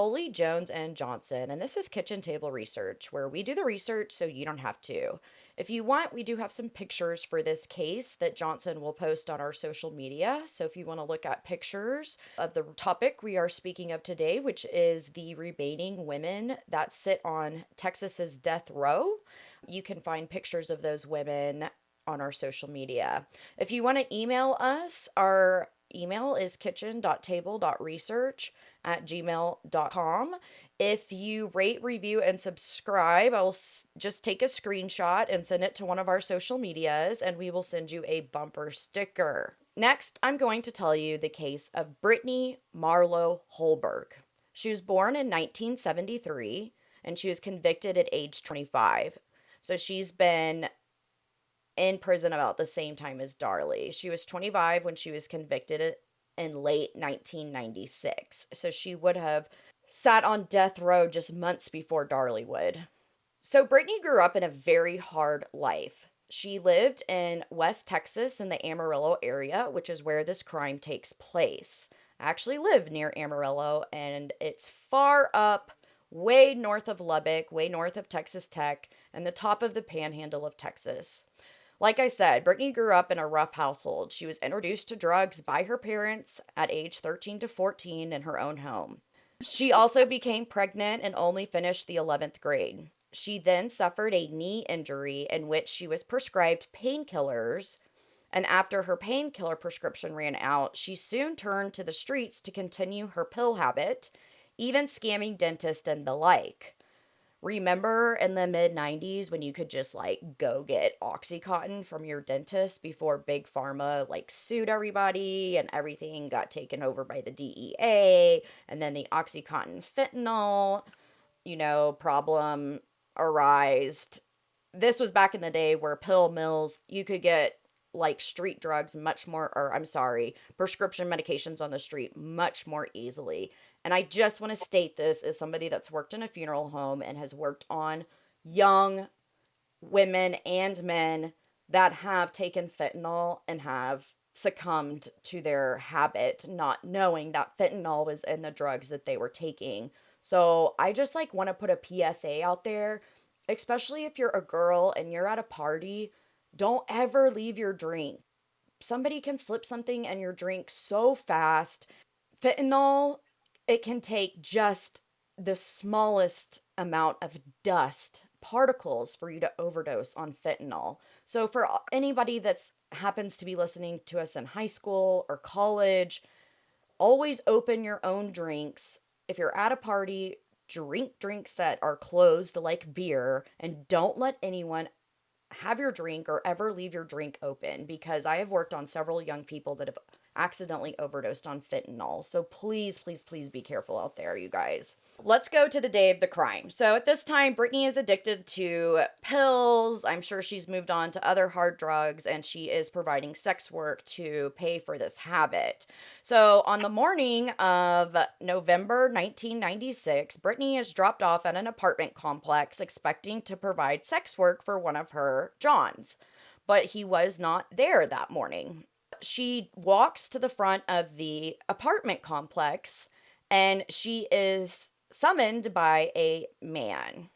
Sully, Jones, and Johnson. And this is Kitchen Table Research, where we do the research so you don't have to. If you want, we do have some pictures for this case that Johnson will post on our social media. So if you want to look at pictures of the topic we are speaking of today, which is the remaining women that sit on Texas's death row, you can find pictures of those women on our social media. If you want to email us, our email is kitchen.table.research@gmail.com. If you rate, review, and subscribe, I will just take a screenshot and send it to one of our social medias, and we will send you a bumper sticker. Next, I'm going to tell you the case of Brittany Marlowe Holberg. She was born in 1973, and she was convicted at age 25. So she's been in prison about the same time as Darlie. She was 25 when she was convicted in late 1996. So she would have sat on death row just months before Darlie would. So Brittany grew up in a very hard life. She lived in West Texas in the Amarillo area, which is where this crime takes place. I actually live near Amarillo, and it's far up, way north of Lubbock, way north of Texas Tech, and the top of the panhandle of Texas. Like I said, Brittany grew up in a rough household. She was introduced to drugs by her parents at age 13 to 14 in her own home. She also became pregnant and only finished the 11th grade. She then suffered a knee injury in which she was prescribed painkillers, and after her painkiller prescription ran out, she soon turned to the streets to continue her pill habit, even scamming dentists and the like. Remember in the mid 90s when you could just like go get Oxycontin from your dentist before Big Pharma like sued everybody and everything got taken over by the DEA, and then the Oxycontin fentanyl, problem arised. This was back in the day where pill mills, you could get like street drugs much more, or I'm sorry, prescription medications on the street much more easily. And I just want to state this as somebody that's worked in a funeral home and has worked on young women and men that have taken fentanyl and have succumbed to their habit, not knowing that fentanyl was in the drugs that they were taking. So I just like want to put a PSA out there, especially if you're a girl and you're at a party, don't ever leave your drink. Somebody can slip something in your drink so fast. Fentanyl, it can take just the smallest amount of dust, particles for you to overdose on fentanyl. So for anybody that's happens to be listening to us in high school or college, always open your own drinks. If you're at a party, drink drinks that are closed like beer, and don't let anyone have your drink or ever leave your drink open, because I have worked on several young people that have accidentally overdosed on fentanyl. So please, please, please be careful out there, you guys. Let's go to the day of the crime. So at this time, Brittany is addicted to pills. I'm sure she's moved on to other hard drugs, and she is providing sex work to pay for this habit. So on the morning of November 1996, Brittany is dropped off at an apartment complex expecting to provide sex work for one of her Johns, but he was not there that morning. She walks to the front of the apartment complex and she is summoned by a man.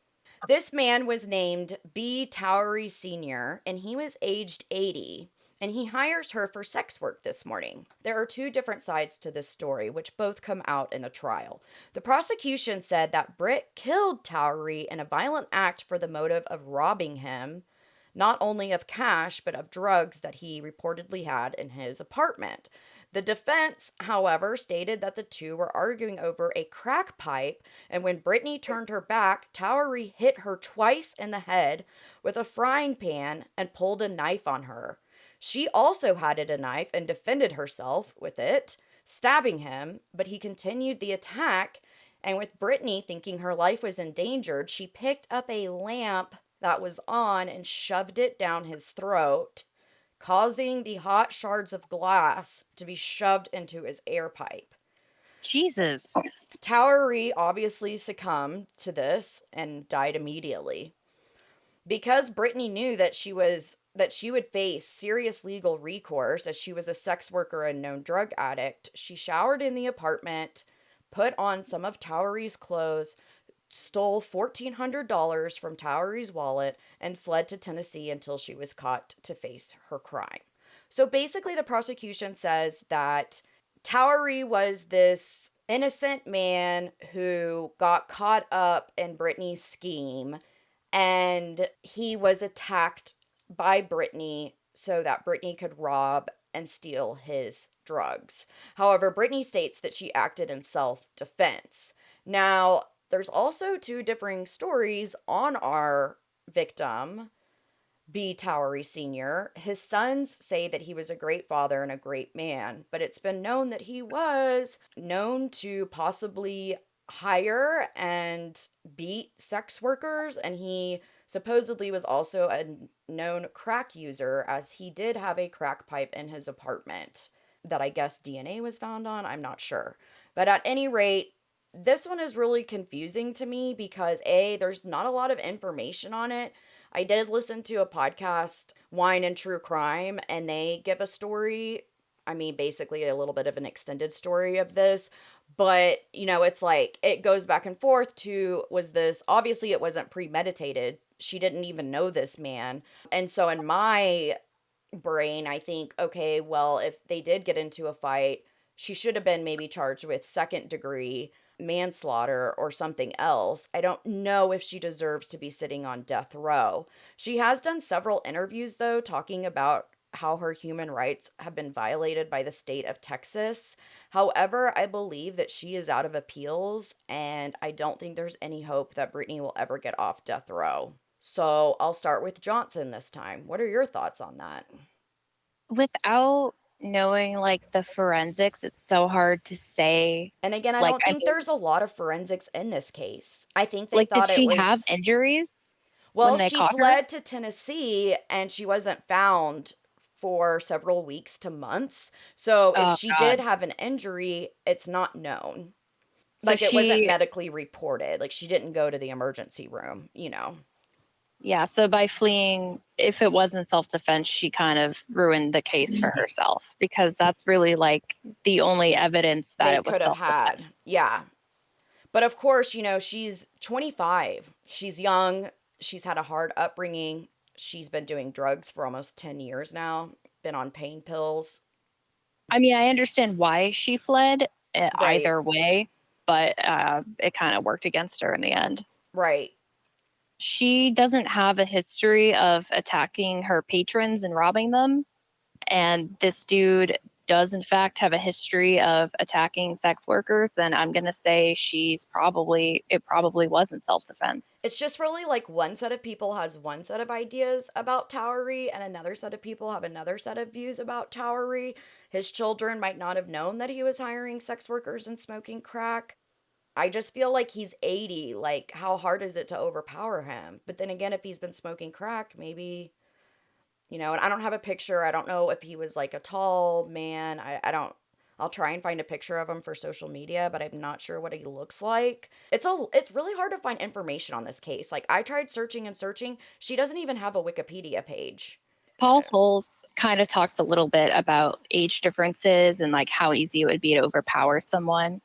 This man was named B Towery Sr., and he was aged 80, and he hires her for sex work this morning. There are two different sides to this story, which both come out in the trial. The prosecution said that Britt killed Towery in a violent act for the motive of robbing him, not only of cash, but of drugs that he reportedly had in his apartment. The defense, however, stated that the two were arguing over a crack pipe, and when Brittany turned her back, Towery hit her twice in the head with a frying pan and pulled a knife on her. She also had a knife and defended herself with it, stabbing him, but he continued the attack, and with Brittany thinking her life was endangered, she picked up a lamp that was on and shoved it down his throat, causing the hot shards of glass to be shoved into his air pipe. Jesus. Towery obviously succumbed to this and died immediately. Because Brittany knew that she would face serious legal recourse as she was a sex worker and known drug addict, she showered in the apartment, put on some of Towery's clothes, stole $1,400 from Towery's wallet, and fled to Tennessee until she was caught to face her crime. So basically, the prosecution says that Towery was this innocent man who got caught up in Brittany's scheme, and he was attacked by Brittany so that Brittany could rob and steal his drugs. However, Brittany states that she acted in self defense. Now, there's also two differing stories on our victim, B Towery Sr. His sons say that he was a great father and a great man, but it's been known that he was known to possibly hire and beat sex workers, and he supposedly was also a known crack user, as he did have a crack pipe in his apartment that I guess DNA was found on. I'm not sure. But at any rate, this one is really confusing to me because A, there's not a lot of information on it. I did listen to a podcast, Wine and True Crime, and they give a story. I mean, basically a little bit of an extended story of this. But, it's like it goes back and forth to, was this, obviously it wasn't premeditated. She didn't even know this man. And so in my brain, I think, okay, well, if they did get into a fight, she should have been maybe charged with second degree manslaughter or something else. I don't know if she deserves to be sitting on death row. She has done several interviews, though, talking about how her human rights have been violated by the state of Texas. However, I believe that she is out of appeals, and I don't think there's any hope that Brittany will ever get off death row. So I'll start with Johnson this time. What are your thoughts on that? Without knowing like the forensics, it's so hard to say. And again, I Like, don't I think mean, there's a lot of forensics in this case. I think they like, did thought it she have was, injuries well, when they she caught her? fled to Tennessee and she wasn't found for several weeks to months. So if Oh she did God. have an injury, it's not known. So Like it wasn't she, medically reported. Like she didn't go to the emergency room. yeah, so by fleeing, if it wasn't self-defense, she kind of ruined the case for herself because that's really like the only evidence that They it was could have had. self-defense. Yeah. But of course, she's 25. She's young. She's had a hard upbringing. She's been doing drugs for almost 10 years now, been on pain pills. I mean, I understand why she fled Right, either way, but it kind of worked against her in the end. right. She doesn't have a history of attacking her patrons and robbing them. And this dude does, in fact, have a history of attacking sex workers. Then I'm going to say it probably wasn't self defense. It's just really like one set of people has one set of ideas about Towery, and another set of people have another set of views about Towery. His children might not have known that he was hiring sex workers and smoking crack. I just feel like he's 80. Like, how hard is it to overpower him? But then again, if he's been smoking crack, maybe, and I don't have a picture. I don't know if he was like a tall man. I don't. I'll try and find a picture of him for social media, but I'm not sure what he looks like. It's really hard to find information on this case. Like I tried searching and searching. She doesn't even have a Wikipedia page. Paul Holes kind of talks a little bit about age differences and like how easy it would be to overpower someone.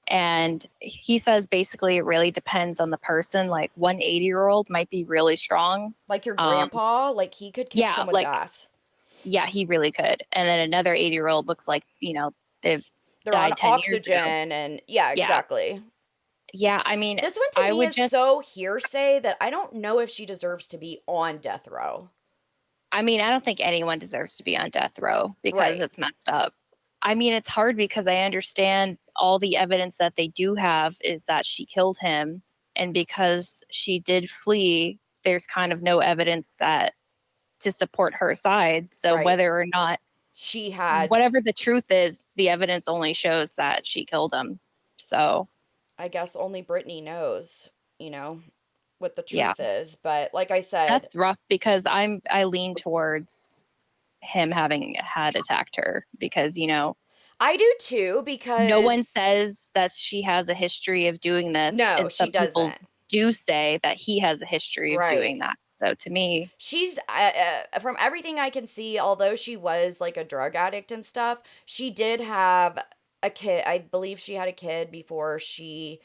And he says basically it really depends on the person. Like one 80-year-old might be really strong. Like your Um, grandpa, like he could kick yeah, someone's like, ass. yeah, he really could. And then another 80-year-old looks like, they've They're on died 10 years ago. oxygen and yeah, Yeah. exactly. Yeah. I mean, This one to I me would is so just, hearsay that I don't know if she deserves to be on death row. I mean, I don't think anyone deserves to be on death row because Right. it's messed up. I mean, it's hard because I understand all the evidence that they do have is that she killed him. And because she did flee, there's kind of no evidence that to support her side. So Right. whether or not, She had, whatever the truth is, the evidence only shows that she killed him. So I guess only Brittany knows, you know, what the yeah, truth is. But like I said, that's rough because I lean towards him having had attacked her because I do too no one because says that she has a history of doing this, no, and she some people doesn't. do say that he has a history of Right. doing that. So to me, She's from everything I can see, although she was like a drug addict and stuff, she did have a kid. I believe she had a kid before she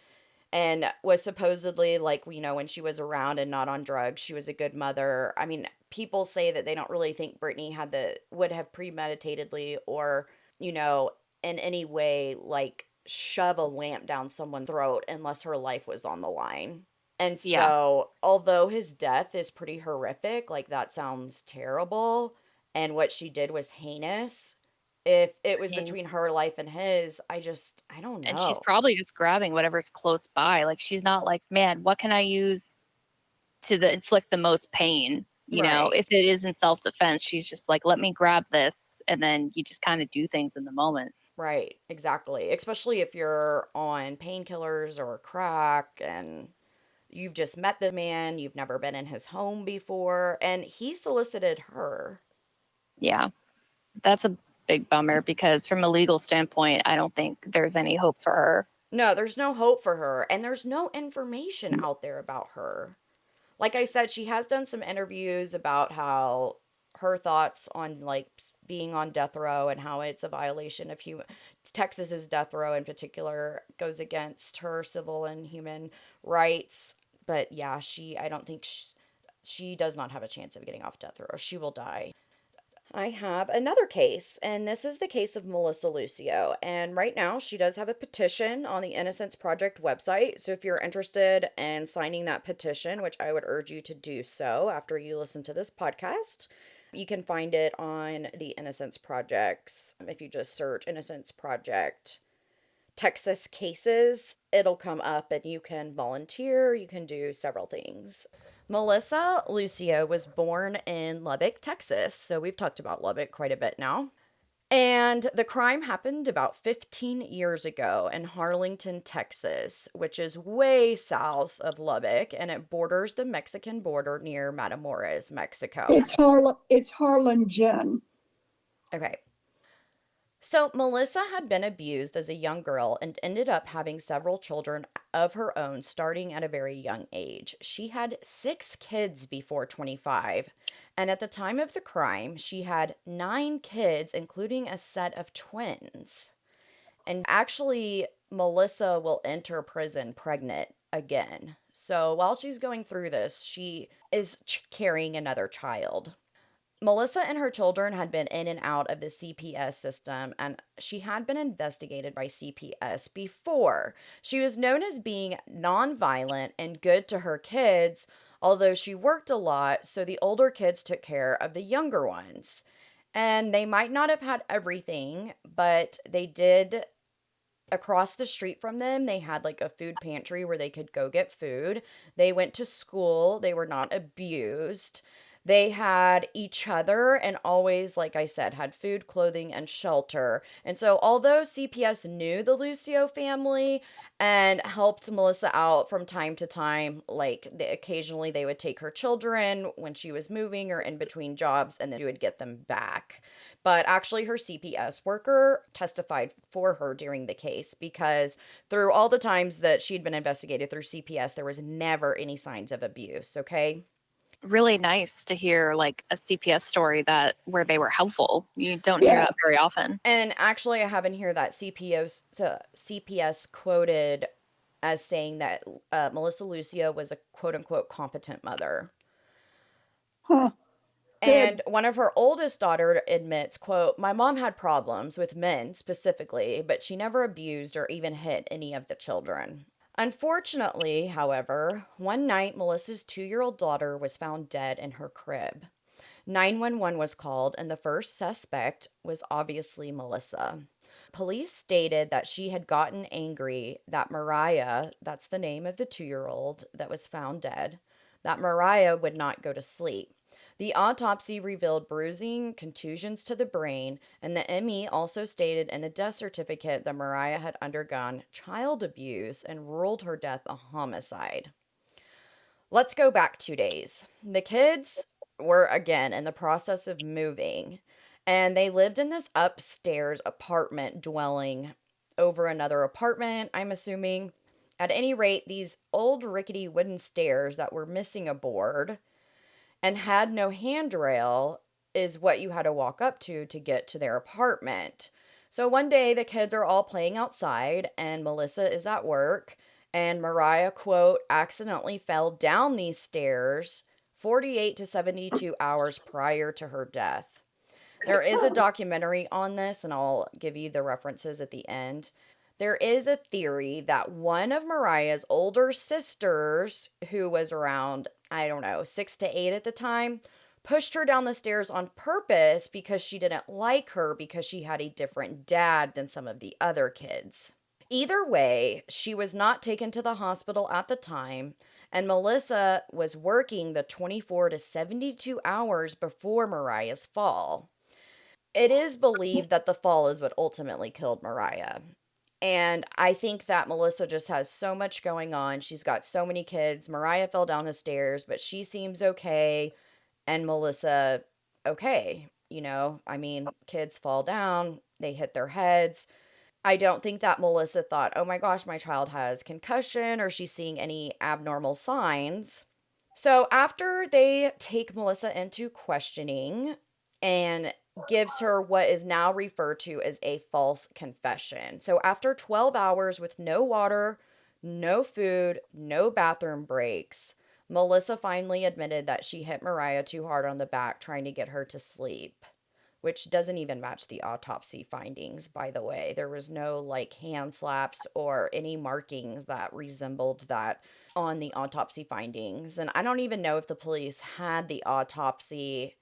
and was supposedly like, when she was around and not on drugs, she was a good mother. I mean, people say that they don't really think Brittany would have premeditatedly or, you know, in any way like shove a lamp down someone's throat unless her life was on the line. And Yeah. so, although his death is pretty horrific, like that sounds terrible, and what she did was heinous, if it I was mean, between her life and his, I don't and she's know. probably just grabbing whatever's close by. Like she's not like, man, what can I use to inflict the most pain? Right. If it is in self defense, she's just like, let me grab this, and then you just kind of do things in the moment. Right, exactly. Especially if you're on painkillers or crack and you've just met the man, you've never been in his home before, and he solicited her. Yeah, that's a big bummer because from a legal standpoint, I don't think there's any hope for her. No, there's no hope for her, and there's no information out there about her. Like I said, she has done some interviews about how her thoughts on like being on death row and how it's a violation of human Texas's death row in particular goes against her civil and human rights. But yeah, I don't think she does not have a chance of getting off death row. She will die. I have another case, and this is the case of Melissa Lucio. And right now, she does have a petition on the Innocence Project website. So if you're interested in signing that petition, which I would urge you to do so after you listen to this podcast, you can find it on the Innocence Projects. If you just search Innocence Project Texas cases, it'll come up and you can volunteer, you can do several things. Melissa Lucio was born in Lubbock, Texas. So we've talked about Lubbock quite a bit now. And the crime happened about 15 years ago in Harlington, Texas, which is way south of Lubbock and it borders the Mexican border near Matamoros, Mexico. It's Harlingen. Okay. So, Melissa had been abused as a young girl and ended up having several children of her own starting at a very young age. She had 6 kids before 25, and at the time of the crime, she had 9 kids, including a set of twins. And actually, Melissa will enter prison pregnant again. So, while she's going through this, she is carrying another child. Melissa and her children had been in and out of the CPS system, and she had been investigated by CPS before. She was known as being nonviolent and good to her kids, although she worked a lot, so the older kids took care of the younger ones. And they might not have had everything, but they did. Across the street from them, they had like a food pantry where they could go get food. They went to school, they were not abused. They had each other and always, like I said, had food, clothing, and shelter. And so, although CPS knew the Lucio family and helped Melissa out from time to time, occasionally they would take her children when she was moving or in between jobs, and then she would get them back. But actually, her CPS worker testified for her during the case because through all the times that she'd been investigated through CPS, there was never any signs of abuse, okay? Really nice to hear like a CPS story that where they were helpful. You don't hear that Yes. very often. And actually, I have in here that CPS quoted as saying that Melissa Lucio was a quote unquote competent mother. Huh. And Good. one of her oldest daughter admits, quote, "My mom had problems with men specifically, but she never abused or even hit any of the children." Unfortunately, however, one night Melissa's 2-year-old daughter was found dead in her crib. 911 was called, and the first suspect was obviously Melissa. Police stated that she had gotten angry that Mariah, that's the name of the 2-year-old that was found dead, that Mariah would not go to sleep. The autopsy revealed bruising, contusions to the brain, and the ME also stated in the death certificate that Mariah had undergone child abuse and ruled her death a homicide. Let's go back 2 days. The kids were again in the process of moving, and they lived in this upstairs apartment dwelling over another apartment, I'm assuming. At any rate, these old rickety wooden stairs that were missing a board and had no handrail is what you had to walk up to get to their apartment. So one day the kids are all playing outside and Melissa is at work, and Mariah, quote, accidentally fell down these stairs 48 to 72 hours prior to her death. There is a documentary on this, and I'll give you the references at the end. There is a theory that one of Mariah's older sisters, who was around, I don't know, 6 to 8 at the time, pushed her down the stairs on purpose because she didn't like her because she had a different dad than some of the other kids. Either way, she was not taken to the hospital at the time, and Melissa was working the 24 to 72 hours before Mariah's fall. It is believed that the fall is what ultimately killed Mariah. And I think that Melissa just has so much going on. She's got so many kids. Mariah fell down the stairs, but she seems okay. And Melissa, okay. I mean, kids fall down, they hit their heads. I don't think that Melissa thought, oh my gosh, my child has concussion or she's seeing any abnormal signs. So after they take Melissa into questioning and gives her what is now referred to as a false confession. So after 12 hours with no water, no food, no bathroom breaks, Melissa finally admitted that she hit Mariah too hard on the back trying to get her to sleep, which doesn't even match the autopsy findings, by the way. There was no like hand slaps or any markings that resembled that on the autopsy findings. And I don't even know if the police had the autopsy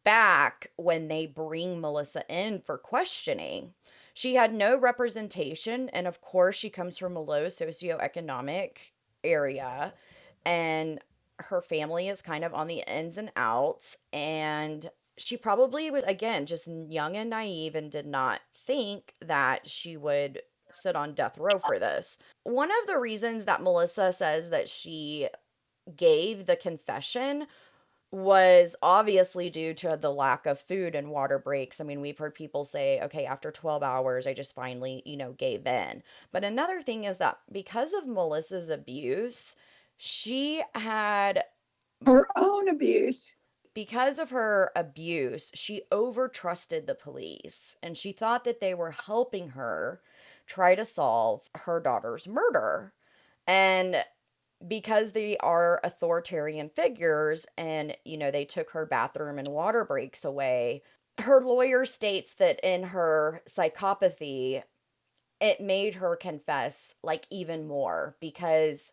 back when they bring Melissa in for questioning. She had no representation, and of course, she comes from a low socioeconomic area, and her family is kind of on the ins and outs. And she probably was, again, just young and naive and did not think that she would sit on death row for this. One of the reasons that Melissa says that she gave the confession was obviously due to the lack of food and water breaks. I mean, we've heard people say, okay, after 12 hours, I just finally, gave in. But another thing is that because of Melissa's abuse, she had, Her own abuse. because of her abuse, she overtrusted the police and she thought that they were helping her try to solve her daughter's murder. And because they are authoritarian figures and, they took her bathroom and water breaks away, her lawyer states that in her psychopathy, it made her confess like even more because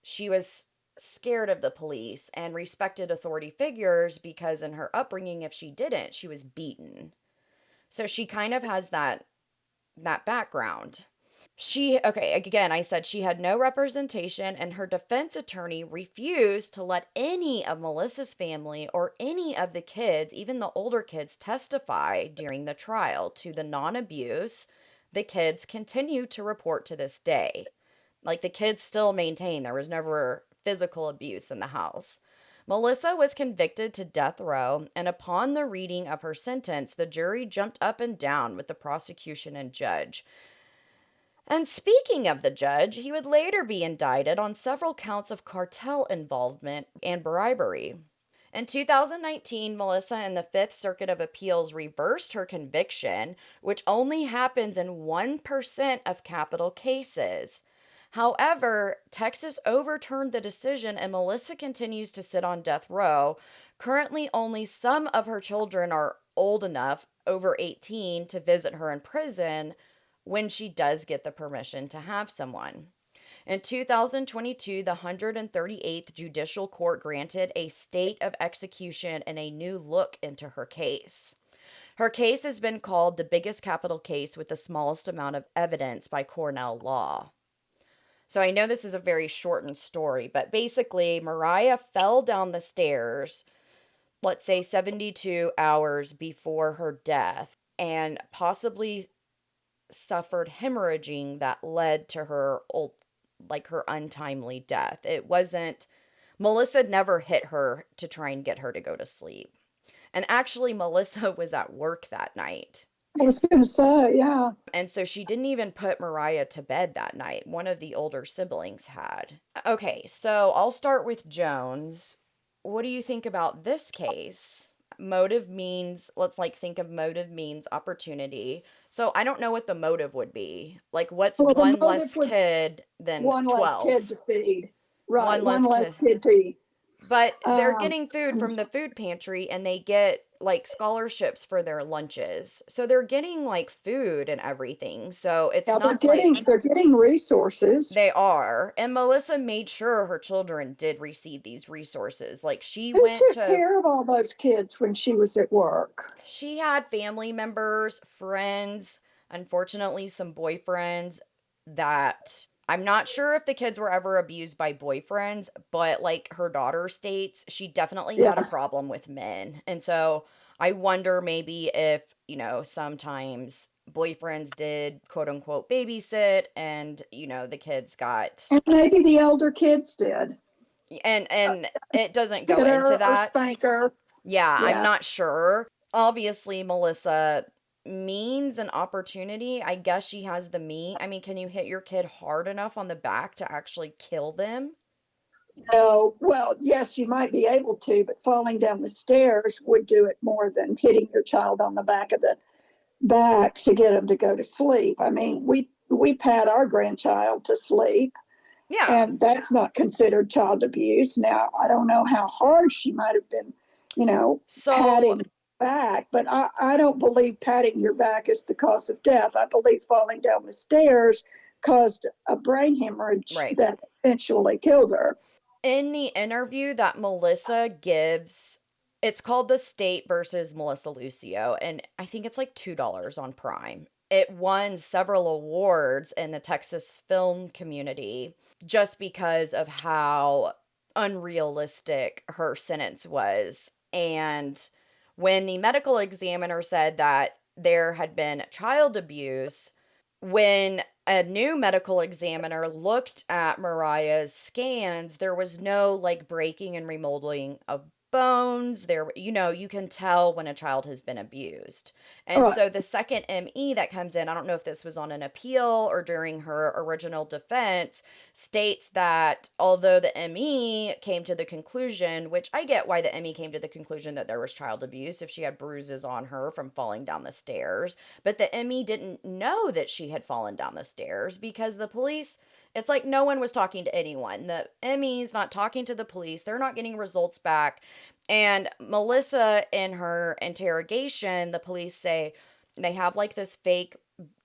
she was scared of the police and respected authority figures because in her upbringing, if she didn't, she was beaten. So she kind of has that background. Okay, again, I said she had no representation, and her defense attorney refused to let any of Melissa's family or any of the kids, even the older kids, testify during the trial to the non abuse. The kids continue to report to this day. Like the kids still maintain there was never physical abuse in the house. Melissa was convicted to death row, and upon the reading of her sentence, the jury jumped up and down with the prosecution and judge. And speaking of the judge, he would later be indicted on several counts of cartel involvement and bribery. In 2019, Melissa in the Fifth Circuit of Appeals reversed her conviction, which only happens in 1% of capital cases. However, Texas overturned the decision and Melissa continues to sit on death row. Currently, only some of her children are old enough, over 18, to visit her in prison when she does get the permission to have someone. In 2022, the 138th Judicial Court granted a state of execution and a new look into her case. Her case has been called the biggest capital case with the smallest amount of evidence by Cornell Law. So I know this is a very shortened story, but basically, Mariah fell down the stairs, let's say 72 hours before her death, and possibly suffered hemorrhaging that led to her her untimely death. It wasn't Melissa never hit her to try and get her to go to sleep. And actually Melissa was at work that night. I was going to say, yeah. And so she didn't even put Mariah to bed that night. One of the older siblings had. Okay, so I'll start with Jones. What do you think about this case? motive means, let's like think of motive means opportunity. So I don't know what the motive would be. Like, what's Well, the one motive less would kid than one less 12? kid to feed. Right, One one less less kid. kid to eat. But they're Um, getting food from the food pantry and they get like scholarships for their lunches. So they're getting like food and everything. So it's yeah, not like they're getting resources. they are. And Melissa made sure her children did receive these resources. Like she Who went took to, care of all those kids when she was at work? she had family members, friends, unfortunately, some boyfriends that I'm not sure if the kids were ever abused by boyfriends, but like her daughter states, she definitely had a Yeah. problem with men. And so I wonder maybe if, sometimes boyfriends did quote unquote babysit and, the kids got And maybe the elder kids did. and it doesn't go Hit into her or that. spank her. Yeah, I'm Yeah. not sure. Obviously, Melissa means an opportunity. I guess she has the meat. I mean, can you hit your kid hard enough on the back to actually kill them? No, well, yes, you might be able to, but falling down the stairs would do it more than hitting your child on the back of the back to get them to go to sleep. I mean, we pat our grandchild to sleep, Yeah. and that's not considered child abuse. Now, I don't know how hard she might have been, So, patting back, but I don't believe patting your back is the cause of death. I believe falling down the stairs caused a brain hemorrhage right. that eventually killed her. In the interview that Melissa gives, it's called The State versus Melissa Lucio, and I think it's like $2 on Prime. It won several awards in the Texas film community just because of how unrealistic her sentence was. And when the medical examiner said that there had been child abuse, when a new medical examiner looked at Mariah's scans, there was no like breaking and remodeling of bones. There, you can tell when a child has been abused. And Right. so the second ME that comes in, I don't know if this was on an appeal or during her original defense, states that although the ME came to the conclusion, which I get why the ME came to the conclusion that there was child abuse if she had bruises on her from falling down the stairs, but the ME didn't know that she had fallen down the stairs because the police, it's like no one was talking to anyone. The ME's not talking to the police, they're not getting results back. And Melissa, in her interrogation, the police say they have like this fake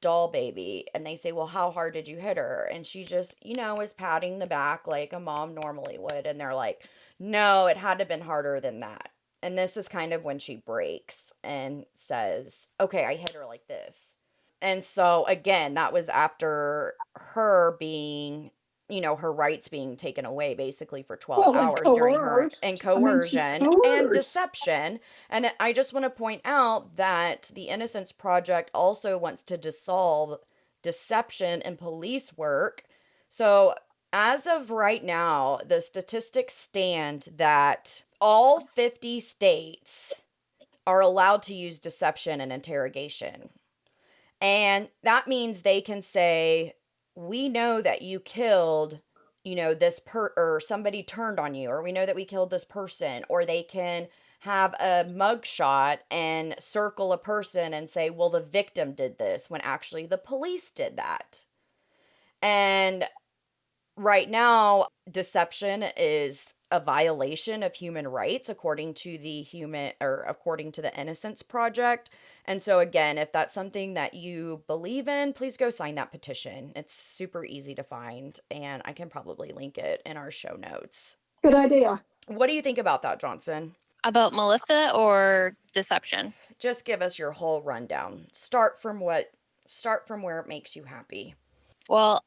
doll baby and they say, well, how hard did you hit her? And she just, is patting the back like a mom normally would. And they're like, no, it had to have been harder than that. And this is kind of when she breaks and says, okay, I hit her like this. And so, again, that was after her being, her rights being taken away basically for 12 Well, and hours during her, and coerced. I mean, she's coercion and coerced. deception. And I just want to point out that the Innocence Project also wants to dissolve deception in police work. So, as of right now, the statistics stand that all 50 states are allowed to use deception and interrogation. And that means they can say, we know that you killed, or somebody turned on you, or we know that we killed this person, or they can have a mugshot and circle a person and say, well, the victim did this when actually the police did that. And right now, deception is a violation of human rights according to the Innocence Project. And so again, if that's something that you believe in, please go sign that petition. It's super easy to find and I can probably link it in our show notes. Good idea. What do you think about that, Johnson? About Melissa or deception? Just give us your whole rundown. Start from where it makes you happy. Well,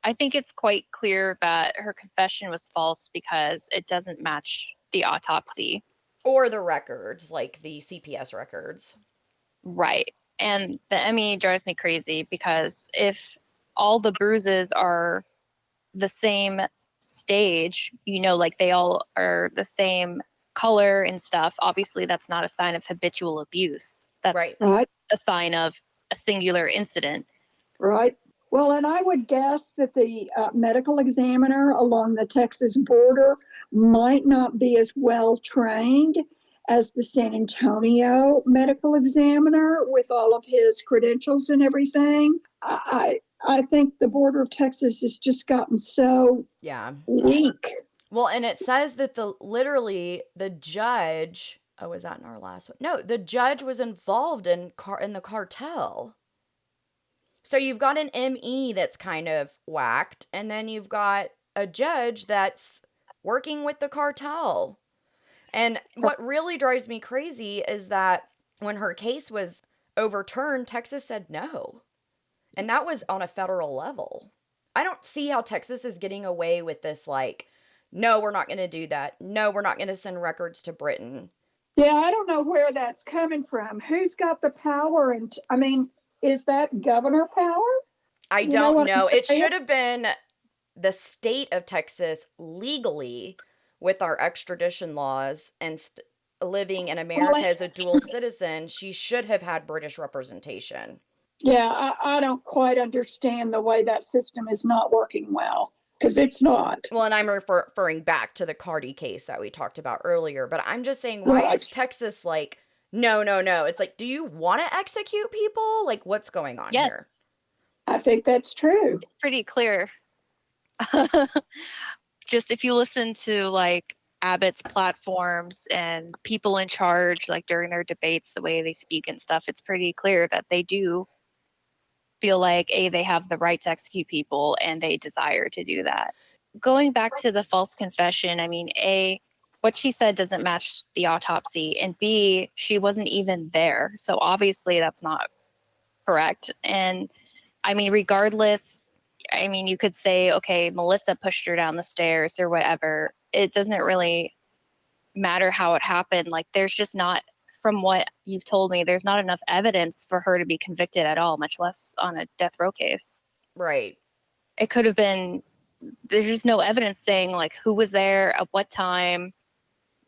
I think it's quite clear that her confession was false because it doesn't match the autopsy. Or the records, like the CPS records. Right. And the ME drives me crazy because if all the bruises are the same stage, like they all are the same color and stuff, obviously that's not a sign of habitual abuse. That's Right. Right. a sign of a singular incident. Right. Well, and I would guess that the medical examiner along the Texas border might not be as well trained as the San Antonio medical examiner with all of his credentials and everything. I think the border of Texas has just gotten so Yeah. weak. Well, and it says that literally the judge, oh, was that in our last one? No, the judge was involved in the cartel. So you've got an ME that's kind of whacked, and then you've got a judge that's working with the cartel. And what really drives me crazy is that when her case was overturned, Texas said no. And that was on a federal level. I don't see how Texas is getting away with this, like, no, we're not going to do that. No, we're not going to send records to Britain. Yeah, I don't know where that's coming from. Who's got the power? And I mean, is that governor power? I You know don't what I'm know. It saying? should have been the state of Texas legally with our extradition laws and living in America as a dual citizen. She should have had British representation. Yeah, I don't quite understand the way that system is not working well, because it's not. Well, and I'm referring back to the Cardi case that we talked about earlier, but I'm just saying, why is Texas like, no, no, no? It's like, do you want to execute people? Like, what's going on here? Yes, I think that's true. it's pretty clear. Just if you listen to like Abbott's platforms and people in charge, like during their debates, the way they speak and stuff, it's pretty clear that they do feel like they have the right to execute people and they desire to do that. Going back to the false confession, I mean, what she said doesn't match the autopsy, and B, she wasn't even there. So obviously that's not correct. And I mean, regardless, I mean, you could say, okay, Melissa pushed her down the stairs or whatever. It doesn't really matter how it happened. Like, there's just not, from what you've told me, there's not enough evidence for her to be convicted at all, much less on a death row case. Right. It could have been, there's just no evidence saying, like, who was there at what time.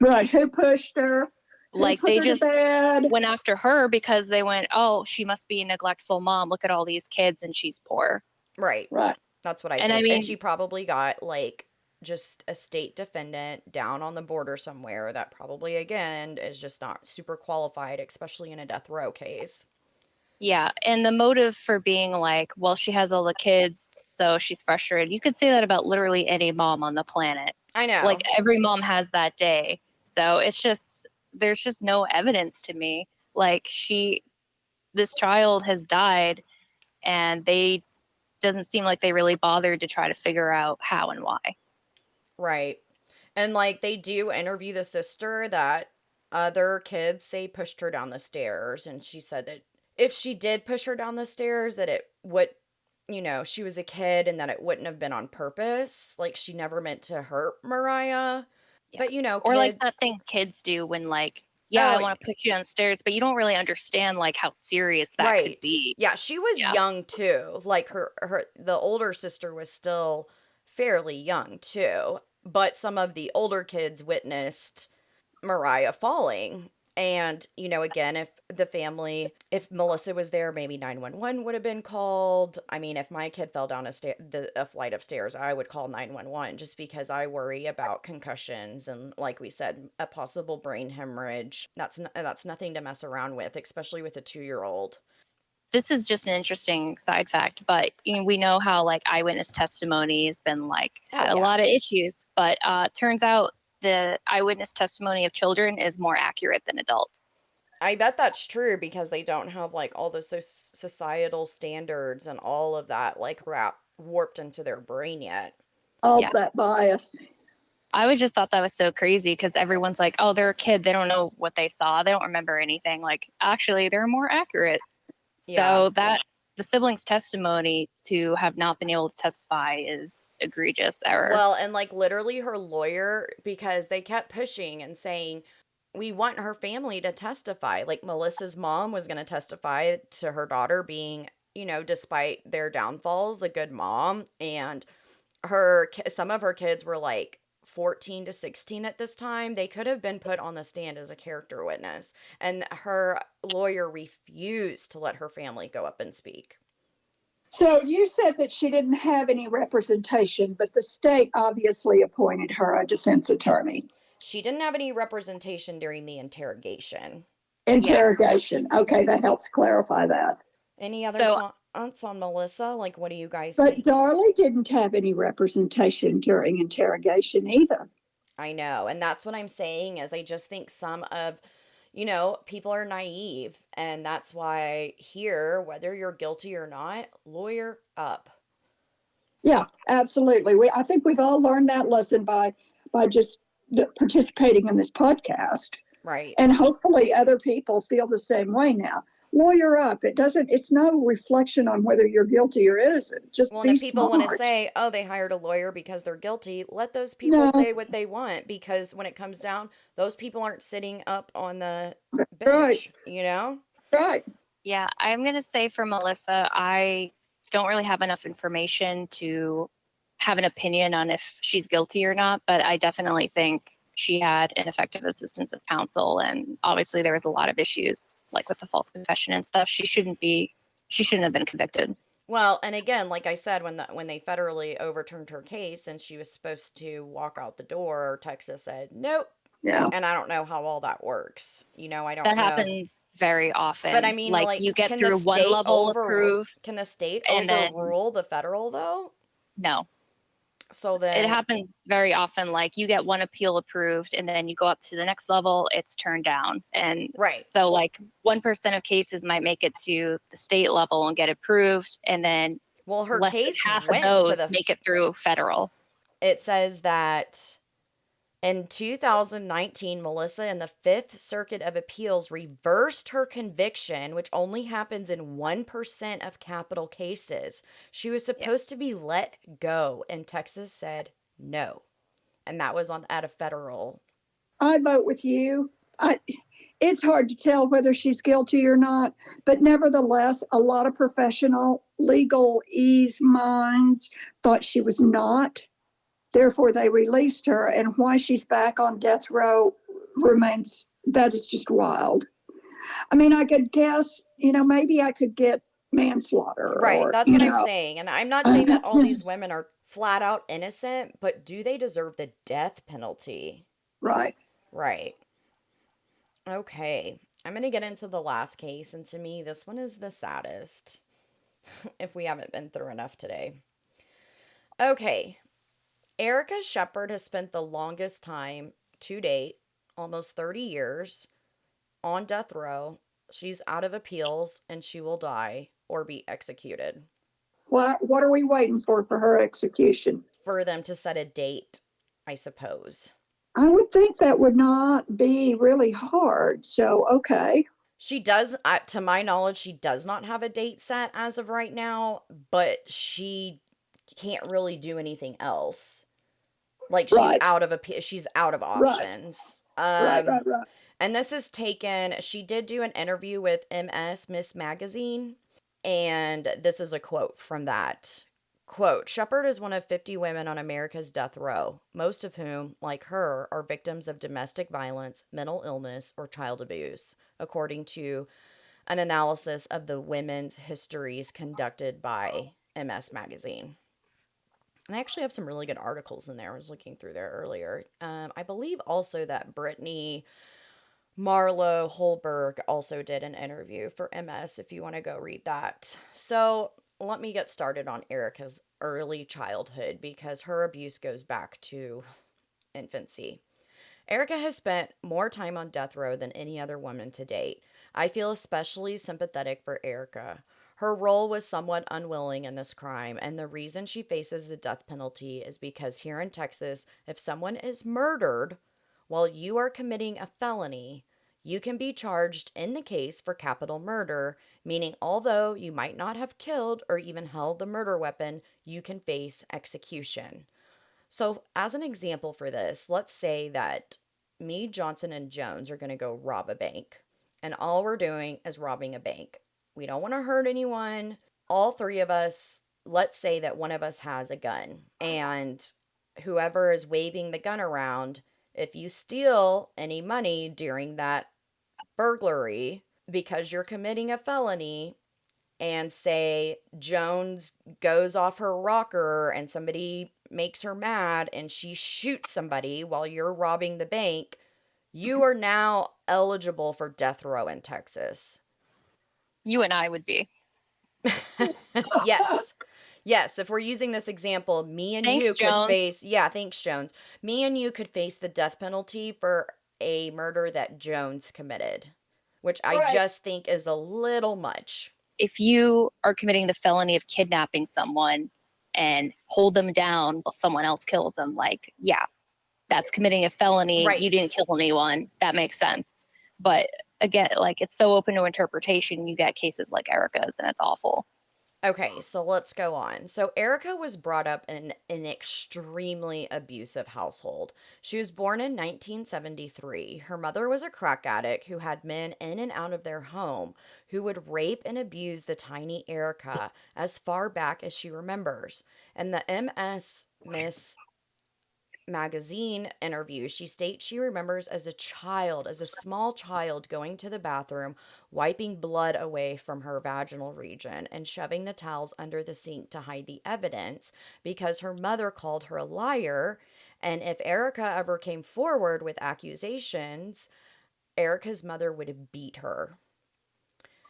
Right. Who pushed her? Like, they just went after her because they went, oh, she must be a neglectful mom. Look at all these kids and she's poor. Right. Right. That's what I And think. I mean, and she probably got like just a state defendant down on the border somewhere that probably, again, is just not super qualified, especially in a death row case. Yeah. And the motive for being like, well, she has all the kids, so she's frustrated. You could say that about literally any mom on the planet. I know. Like, every mom has that day. So it's just, there's just no evidence to me. Like, this child has died and doesn't seem like they really bothered to try to figure out how and why. Right. And like they do interview the sister that other kids say pushed her down the stairs, and she said that if she did push her down the stairs that it would, she was a kid and that it wouldn't have been on purpose. Like, she never meant to hurt Mariah. Yeah. But or kids, like that thing kids do when like, yeah, I want to put you downstairs, but you don't really understand like how serious that could be. Yeah, she was young too. Like the older sister was still fairly young too. But some of the older kids witnessed Mariah falling. And, again, if Melissa was there, maybe 911 would have been called. I mean, if my kid fell down a flight of stairs, I would call 911 just because I worry about concussions and, like we said, a possible brain hemorrhage. That's nothing to mess around with, especially with a 2-year-old. This is just an interesting side fact, but we know how like eyewitness testimony has been like had a lot of issues, but turns out the eyewitness testimony of children is more accurate than adults. I bet that's true because they don't have like all the societal standards and all of that like warped into their brain yet. All that bias. I just thought that was so crazy because everyone's like, oh, they're a kid. They don't know what they saw. They don't remember anything. Like, actually, they're more accurate. So that the siblings' testimony to have not been able to testify is egregious error. Well, and like literally her lawyer, because they kept pushing and saying, we want her family to testify. Like Melissa's mom was going to testify to her daughter being, despite their downfalls, a good mom. And some of her kids were like 14 to 16 at this time. They could have been put on the stand as a character witness. And her lawyer refused to let her family go up and speak. So you said that she didn't have any representation, but the state obviously appointed her a defense attorney. She didn't have any representation during the interrogation. Interrogation. Okay, that helps clarify that. Any other So thoughts on Melissa? Like, what do you guys But think? Darlie didn't have any representation during interrogation either. I know. And that's what I'm saying is I just think some of, people are naive. And that's why here, whether you're guilty or not, lawyer up. Yeah, absolutely. I think we've all learned that lesson by just participating in this podcast. Right. And hopefully other people feel the same way now. Lawyer up. It's no reflection on whether you're guilty or innocent. Just Well, and be if people want to smart. say, oh, they hired a lawyer because they're guilty, let those people No, say what they want because when it comes down, those people aren't sitting up on the right, bench, you know? right. yeah, I'm going to say for Melissa, I don't really have enough information to have an opinion on if she's guilty or not, but I definitely think she had ineffective assistance of counsel. And obviously, there was a lot of issues like with the false confession and stuff. She shouldn't have been convicted. Well, and again, like I said, when they federally overturned her case and she was supposed to walk out the door, Texas said nope. Yeah. And I don't know how all that works. I don't That know. happens very But I often. mean, Like like, you get through one level approved can the state and then overrule the federal though? no. So It then, happens very often. Like you get one appeal approved and then you go up to the next level, it's turned down. And right. so like 1% of cases might make it to the state level and get approved. And then Well, her less than case half of went to those make it through federal. it says that in 2019, Melissa in the Fifth Circuit of Appeals reversed her conviction, which only happens in 1% of capital cases. She was Yeah. supposed to be let go, and Texas said no. And that was at a federal. I vote with you. It's hard to tell whether she's guilty or not, but nevertheless, a lot of professional legal ease minds thought she was not. Therefore, they released her, and why she's back on death row remains, that is just wild. I mean, I could guess, maybe I could get manslaughter Right. or, That's what I'm saying. And I'm not saying that all these women are flat out innocent, but do they deserve the death penalty? right. Right. Okay. I'm going to get into the last case. And to me, this one is the saddest if we haven't been through enough today. Okay. Erica Sheppard has spent the longest time to date, almost 30 years, on death row. She's out of appeals and she will die or be executed. What are we waiting for her execution? For them to set a date, I suppose. I would think that would not be really hard. So, okay. She does, to my knowledge, she does not have a date set as of right now, but she can't really do anything else. Like Right. she's out of Right. options. Right. And this is taken, she did do an interview with Miss Magazine, and this is a quote from that. Quote, Sheppard is one of 50 women on America's death row, most of whom, like her, are victims of domestic violence, mental illness, or child abuse, according to an analysis of the women's histories conducted by MS Magazine. And they actually have some really good articles in there. I was looking through there earlier. I believe also that Brittany, Marlowe, Holberg also did an interview for MS if you want to go read that. So let me get started on Erica's early childhood because her abuse goes back to infancy. Erica has spent more time on death row than any other woman to date. I feel especially sympathetic for Erica. Her role was somewhat unwilling in this crime, and the reason she faces the death penalty is because here in Texas, if someone is murdered while you are committing a felony, you can be charged in the case for capital murder, meaning although you might not have killed or even held the murder weapon, you can face execution. So, as an example for this, let's say that me, Johnson, and Jones are going to go rob a bank, and all we're doing is robbing a bank. We don't want to hurt anyone. All three of us, let's say that one of us has a gun, and whoever is waving the gun around, if you steal any money during that burglary because you're committing a felony, and say Jones goes off her rocker and somebody makes her mad and she shoots somebody while you're robbing the bank, you are now eligible for death row in Texas. You and I would be. Yes. Yes, if we're using this example, me and Thanks, you could Jones. face, yeah, thanks, Jones. Me and you could face the death penalty for a murder that Jones committed, which I Right. just think is a little much. If you are committing the felony of kidnapping someone and hold them down while someone else kills them, like, yeah, that's committing a felony. You didn't Right. kill anyone. That makes sense. But again, like, it's so open to interpretation. You get cases like Erica's, and it's awful. Okay, so let's go on. So, Erica was brought up in an extremely abusive household. She was born in 1973. Her mother was a crack addict who had men in and out of their home who would rape and abuse the tiny Erica as far back as she remembers. And the MS Miss magazine interview, she states she remembers as a child, as a small child, going to the bathroom, wiping blood away from her vaginal region, and shoving the towels under the sink to hide the evidence because her mother called her a liar. And if Erica ever came forward with accusations, Erica's mother would beat her.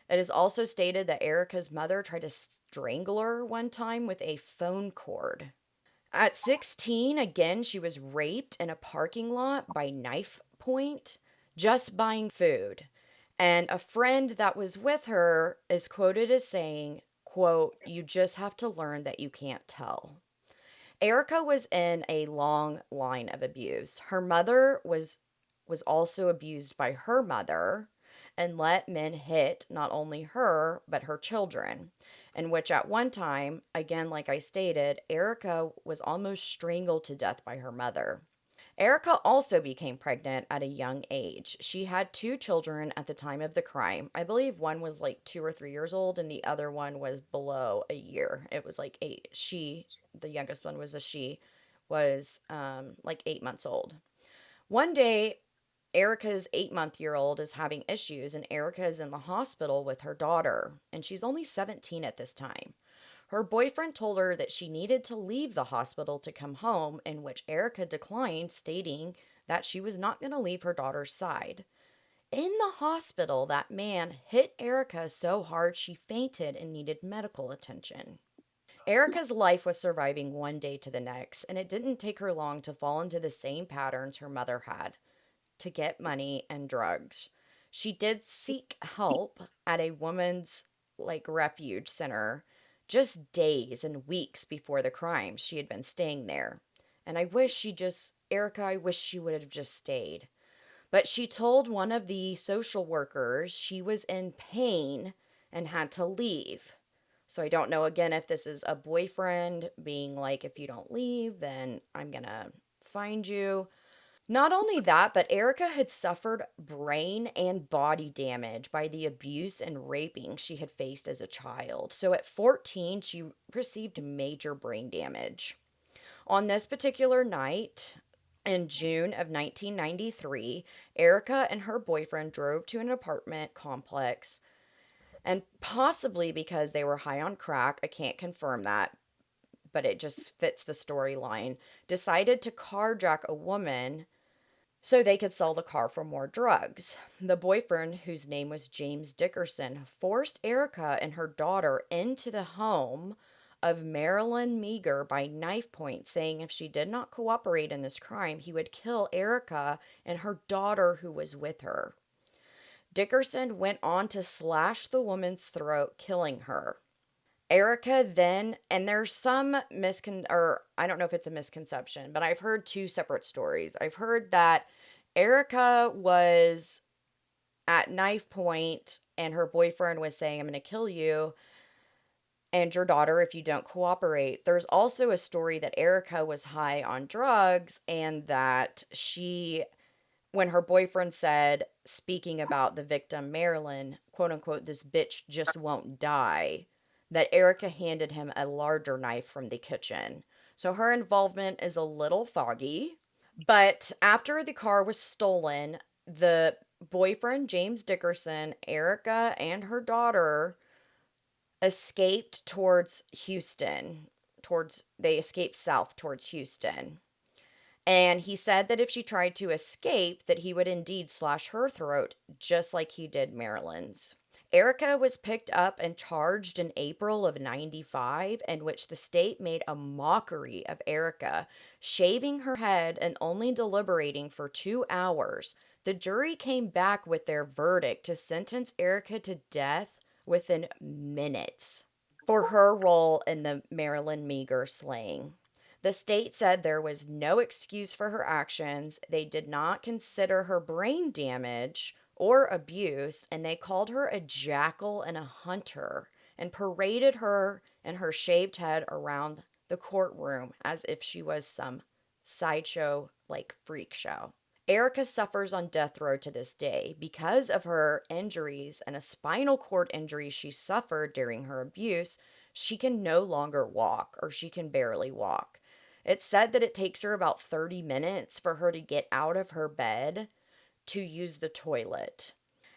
It is also stated that Erica's mother tried to strangle her one time with a phone cord. At 16, again, she was raped in a parking lot by knife point, just buying food. And a friend that was with her is quoted as saying, quote, "You just have to learn that you can't tell." Erica was in a long line of abuse. Her mother was also abused by her mother and let men hit not only her but her children, in which at one time, again like I stated, Erica was almost strangled to death by her mother. Erica also became pregnant at a young age. She had two children at the time of the crime. I believe one was like 2 or 3 years old, and the other one was below a year. It was like eight. The youngest one was a she, was like 8 months old. One day, Erica's 8-month-year old is having issues, and Erica is in the hospital with her daughter, and she's only 17 at this time. Her boyfriend told her that she needed to leave the hospital to come home, in which Erica declined, stating that she was not going to leave her daughter's side. In the hospital, that man hit Erica so hard she fainted and needed medical attention. Erica's life was surviving one day to the next, and it didn't take her long to fall into the same patterns her mother had to get money and drugs. She did seek help at a woman's like refuge center just days and weeks before the crime. She had been staying there. And Erica, I wish she would have just stayed. But she told one of the social workers she was in pain and had to leave. So I don't know again if this is a boyfriend being like, if you don't leave, then I'm gonna find you. Not only that, but Erica had suffered brain and body damage by the abuse and raping she had faced as a child. So at 14, she received major brain damage. On this particular night, in June of 1993, Erica and her boyfriend drove to an apartment complex, and possibly because they were high on crack, I can't confirm that, but it just fits the storyline, decided to carjack a woman so they could sell the car for more drugs. The boyfriend, whose name was James Dickerson, forced Erica and her daughter into the home of Marilyn Meagher by knife point, saying if she did not cooperate in this crime, he would kill Erica and her daughter who was with her. Dickerson went on to slash the woman's throat, killing her. Erica then, and there's some or I don't know if it's a misconception, but I've heard two separate stories. I've heard that Erica was at knife point and her boyfriend was saying, "I'm going to kill you and your daughter if you don't cooperate." There's also a story that Erica was high on drugs and that when her boyfriend said, speaking about the victim, Marilyn, quote unquote, "this bitch just won't die," that Erica handed him a larger knife from the kitchen. So her involvement is a little foggy. But after the car was stolen, the boyfriend, James Dickerson, Erica, and her daughter escaped towards Houston. they escaped south towards Houston. And he said that if she tried to escape, that he would indeed slash her throat, just like he did Marilyn's. Erica was picked up and charged in April of 95, in which the state made a mockery of Erica, shaving her head and only deliberating for 2 hours. The jury came back with their verdict to sentence Erica to death within minutes for her role in the Marilyn Meagher slaying. The state said there was no excuse for her actions. They did not consider her brain damage or abuse, and they called her a jackal and a hunter and paraded her and her shaved head around the courtroom as if she was some sideshow like freak show. Erica suffers on death row to this day because of her injuries and a spinal cord injury she suffered during her abuse. She can no longer walk, or she can barely walk. It's said that it takes her about 30 minutes for her to get out of her bed to use the toilet.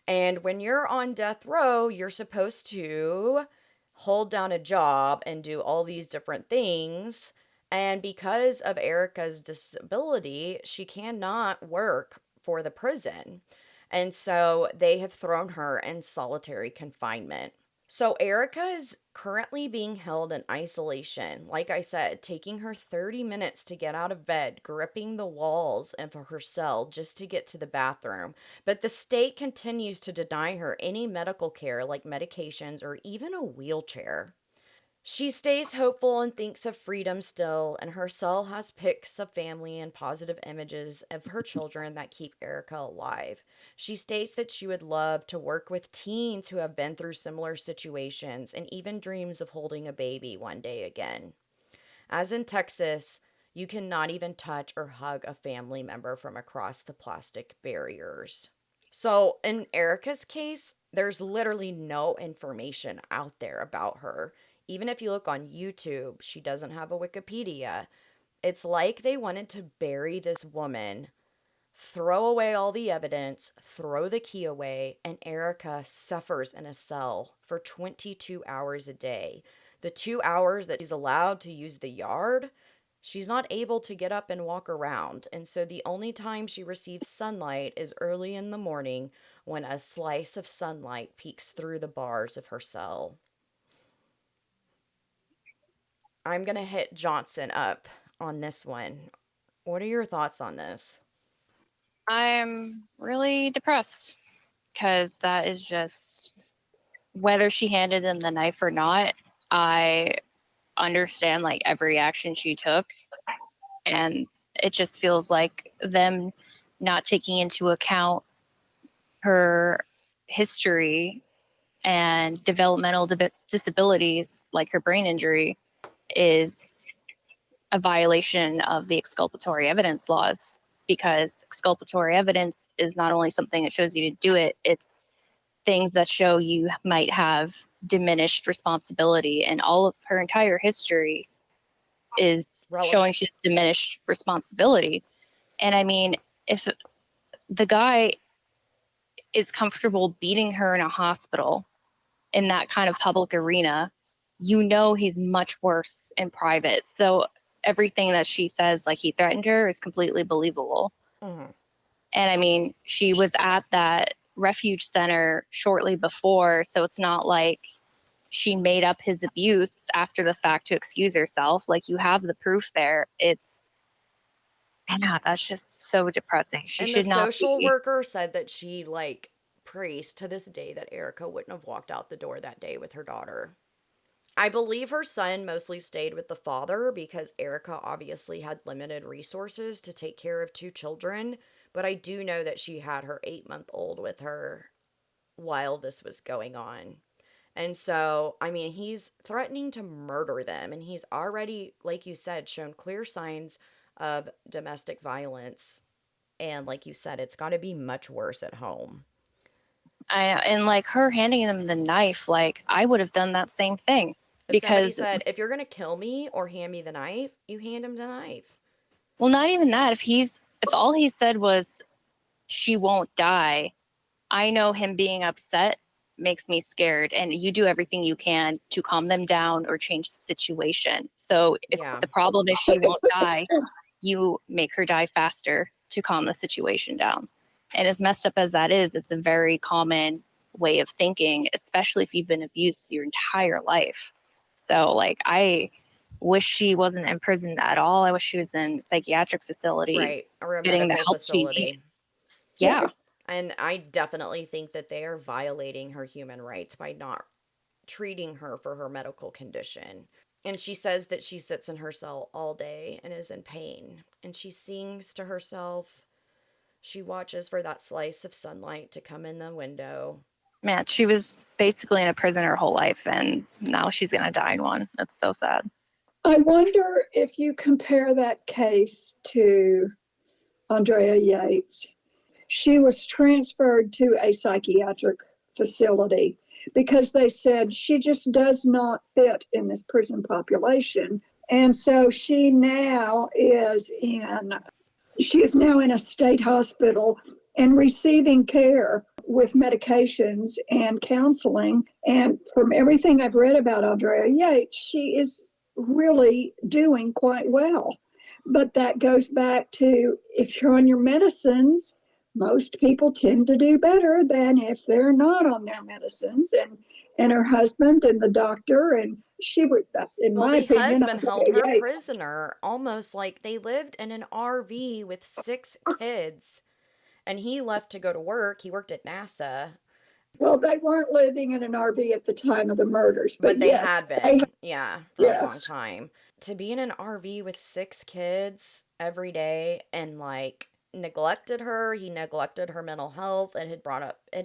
And when you're on death row, you're supposed to hold down a job and do all these different things. And because of Erica's disability, she cannot work for the prison. And so they have thrown her in solitary confinement. So Erica is currently being held in isolation. Like I said, taking her 30 minutes to get out of bed, gripping the walls of her cell just to get to the bathroom. But the state continues to deny her any medical care like medications or even a wheelchair. She stays hopeful and thinks of freedom still, and her cell has pics of family and positive images of her children that keep Erica alive. She states that she would love to work with teens who have been through similar situations and even dreams of holding a baby one day again. As in Texas, you cannot even touch or hug a family member from across the plastic barriers. So, in Erica's case, there's literally no information out there about her. Even if you look on YouTube, she doesn't have a Wikipedia. It's like they wanted to bury this woman, throw away all the evidence, throw the key away, and Erica suffers in a cell for 22 hours a day. The 2 hours that she's allowed to use the yard, she's not able to get up and walk around. And so the only time she receives sunlight is early in the morning when a slice of sunlight peeks through the bars of her cell. I'm going to hit Johnson up on this one. What are your thoughts on this? I'm really depressed because that is just whether she handed him the knife or not. I understand like every action she took, and it just feels like them not taking into account her history and developmental disabilities like her brain injury is a violation of the exculpatory evidence laws, because exculpatory evidence is not only something that shows you to do it, it's things that show you might have diminished responsibility, and all of her entire history is showing Relevant. she has diminished responsibility. And I mean, if the guy is comfortable beating her in a hospital in that kind of public arena, you know he's much worse in private. So everything that she says, like he threatened her, is completely believable. Mm-hmm. And I mean, she was at that refuge center shortly before, so it's not like she made up his abuse after the fact to excuse herself. Like, you have the proof there. It's, yeah, that's just so depressing. She And the should not social be. worker said that she, like, prays to this day that Erica wouldn't have walked out the door that day with her daughter. I believe her son mostly stayed with the father because Erica obviously had limited resources to take care of two children. But I do know that she had her 8-month-old with her while this was going on. And so, I mean, he's threatening to murder them. And he's already, like you said, shown clear signs of domestic violence. And like you said, it's got to be much worse at home. I know. And like her handing him the knife, like I would have done that same thing If somebody because, said, if you're going to kill me or hand me the knife, you hand him the knife. well, not even that. If all he said was, she won't die, I know him being upset makes me scared. And you do everything you can to calm them down or change the situation. So if Yeah. the problem is she won't die, you make her die faster to calm the situation down. And as messed up as that is, it's a very common way of thinking, especially if you've been abused your entire life. So, like, I wish she wasn't in prison at all. I wish she was in a psychiatric facility Right. Or a getting the medical help she facility. needs. Yeah. And I definitely think that they are violating her human rights by not treating her for her medical condition. And she says that she sits in her cell all day and is in pain. And she sings to herself. She watches for that slice of sunlight to come in the window. Man, she was basically in a prison her whole life, and now she's going to die in one. That's so sad. I wonder if you compare that case to Andrea Yates. She was transferred to a psychiatric facility because they said she just does not fit in this prison population. And so she is now in a state hospital and receiving care with medications and counseling. And from everything I've read about Andrea Yates, she is really doing quite well. But that goes back to, if you're on your medicines, most people tend to do better than if they're not on their medicines. And her husband and the doctor, and she would, in Well, my the opinion, husband held Andrea her Yates. prisoner almost like they lived in an RV with 6 kids. And he left to go to work. He worked at NASA. Well, they weren't living in an RV at the time of the murders, But but they yes, had been, yeah, for a long yes. time. To be in an RV with 6 kids every day and like neglected her, he neglected her mental health. It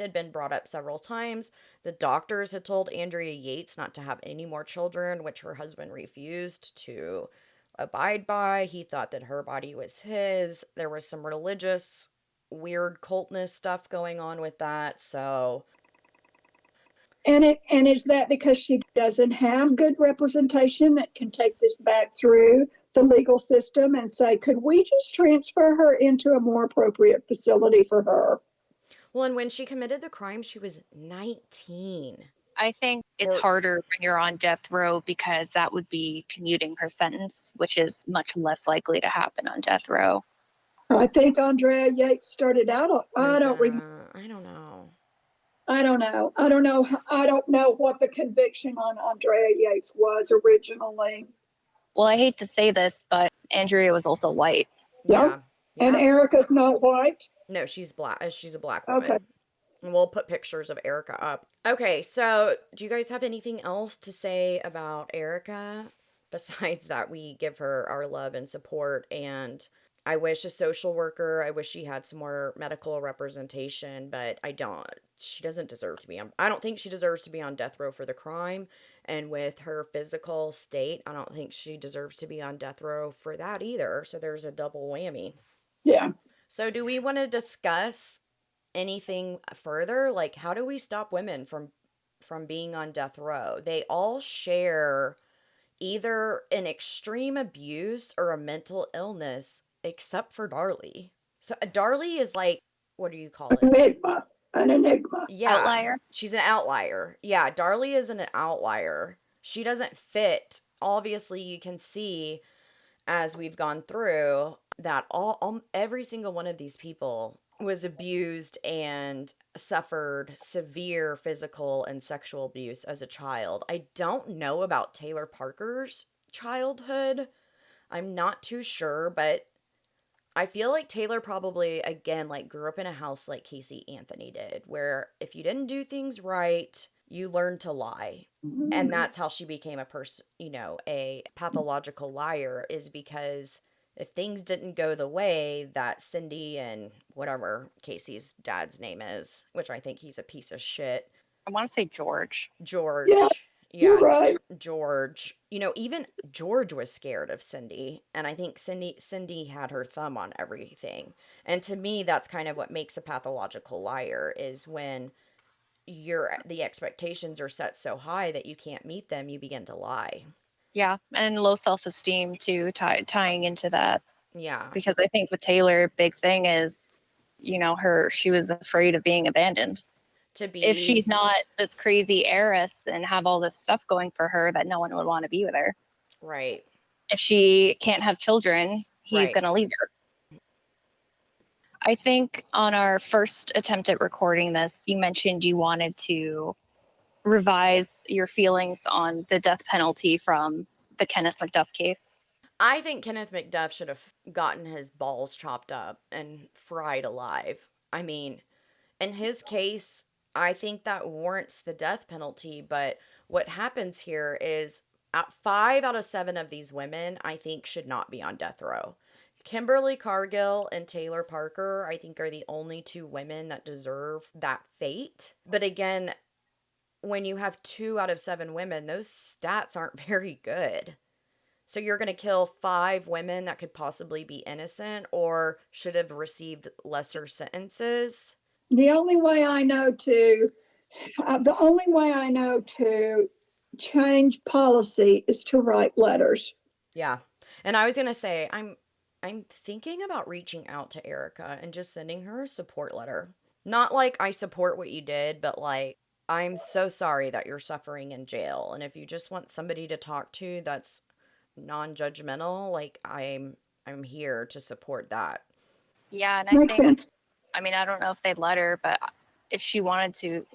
had been brought up several times. The doctors had told Andrea Yates not to have any more children, which her husband refused to abide by. He thought that her body was his. There was some religious weird cultness stuff going on with that. So And is that because she doesn't have good representation that can take this back through the legal system and say, could we just transfer her into a more appropriate facility for her? well, and when she committed the crime, she was 19. I think it's Or, harder when you're on death row because that would be commuting her sentence, which is much less likely to happen on death row. I think Andrea Yates started out. I don't remember. I don't know. I don't know. I don't know. I don't know what the conviction on Andrea Yates was originally. Well, I hate to say this, but Andrea was also white. Yep. Yeah. And Yeah. Erica's not white. No, she's black. She's a black Okay. woman. And we'll put pictures of Erica up. Okay, so do you guys have anything else to say about Erica? Besides that, we give her our love and support. And I wish a social worker, I wish she had some more medical representation, but I don't. She doesn't deserve to be on. I don't think she deserves to be on death row for the crime. And with her physical state, I don't think she deserves to be on death row for that either. So there's a double whammy. Yeah. So do we want to discuss anything further? Like, how do we stop women from being on death row? They all share either an extreme abuse or a mental illness, except for Darlie. So Darlie is like, what do you call it? Enigma. An enigma. Yeah, Outlier. she's an outlier. Yeah, Darlie is an outlier. She doesn't fit. Obviously, you can see as we've gone through that every single one of these people was abused and suffered severe physical and sexual abuse as a child. I don't know about Taylor Parker's childhood. I'm not too sure, but I feel like Taylor probably again like grew up in a house like Casey Anthony did, where if you didn't do things right, you learned to lie. And that's how she became a person, a pathological liar, is because if things didn't go the way that Cindy and whatever Casey's dad's name is, which I think he's a piece of shit, I want to say George. Yeah, George. you're Yeah, right. George. Even George was scared of Cindy, and I think Cindy had her thumb on everything. And to me, that's kind of what makes a pathological liar, is when the expectations are set so high that you can't meet them, you begin to lie. Yeah, and low self-esteem too, tying into that. Yeah. Because I think with Taylor, big thing is, she was afraid of being abandoned. to if she's be not this crazy heiress and have all this stuff going for her that no one would want to be with her. right. If she can't have children, he's Right. going to leave her. I think on our first attempt at recording this, you mentioned you wanted to revise your feelings on the death penalty from the Kenneth McDuff case. I think Kenneth McDuff should have gotten his balls chopped up and fried alive. I mean, in his case, I think that warrants the death penalty, but what happens here is 5 out of 7 of these women, I think, should not be on death row. Kimberly Cargill and Taylor Parker, I think, are the only 2 women that deserve that fate. But again, when you have 2 out of 7 women, those stats aren't very good. So you're going to kill 5 women that could possibly be innocent or should have received lesser sentences. The only way I know to, the only way I know to change policy is to write letters. Yeah. And I was going to say I'm thinking about reaching out to Erica and just sending her a support letter. Not like I support what you did, but like I'm so sorry that you're suffering in jail, and if you just want somebody to talk to that's non-judgmental, like I'm here to support that. Yeah, and I Makes think, sense. I mean, I don't know if they'd let her, but if she wanted to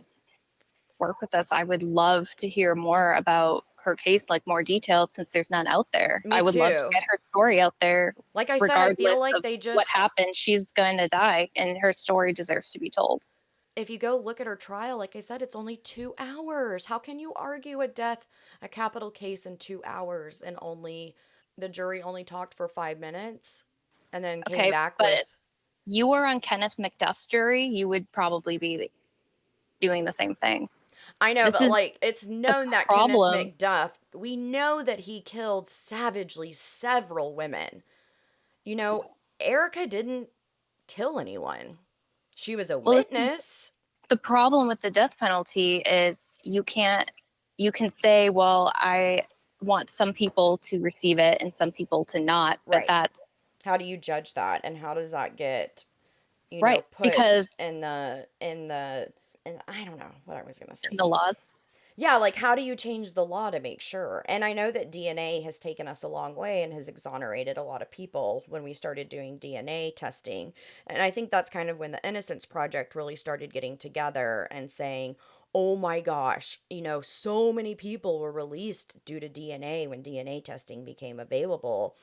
work with us, I would love to hear more about her case, like more details, since there's none out there. Me I would love to too. get her story out there. Like I said, I feel Regardless like of they what just, happened, she's going to die, and her story deserves to be told. if you go look at her trial, like I said, it's only 2 hours. How can you argue a capital case in 2 hours, and only the jury only talked for 5 minutes and then came Okay, back but with, you were on Kenneth McDuff's jury, you would probably be doing the same thing. I know, This but is like it's the known that Kenneth problem. McDuff, we know that he killed savagely several women. You know, Erica didn't kill anyone. She was a Well, this is witness. the problem with the death penalty is you can say, well, I want some people to receive it and some people to not, but Right. that's How do you judge that, and how does that get, right put because in I don't know what I was going to say. the laws. Yeah, like how do you change the law to make sure? And I know that DNA has taken us a long way and has exonerated a lot of people when we started doing DNA testing. And I think that's kind of when the Innocence Project really started getting together and saying, oh my gosh, so many people were released due to DNA when DNA testing became available.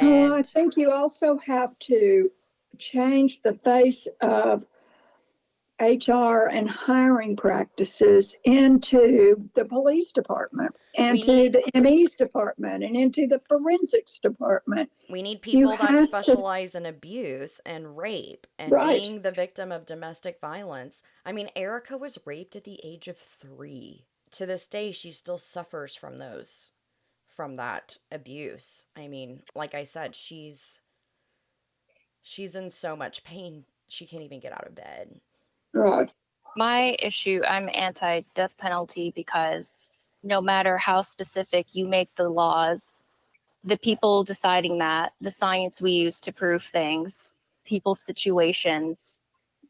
Oh, I And think you also have to change the face of HR and hiring practices into the police department, we into need the ME's department, and into the forensics department. We need You people that have to, specialize in abuse and rape and right. being the victim of domestic violence. I mean, Erica was raped at the age of 3. To this day, she still suffers from that abuse. I mean, like I said, she's in so much pain. She can't even get out of bed. Right. My issue, I'm anti death penalty because no matter how specific you make the laws, the people deciding that, the science we use to prove things, people's situations,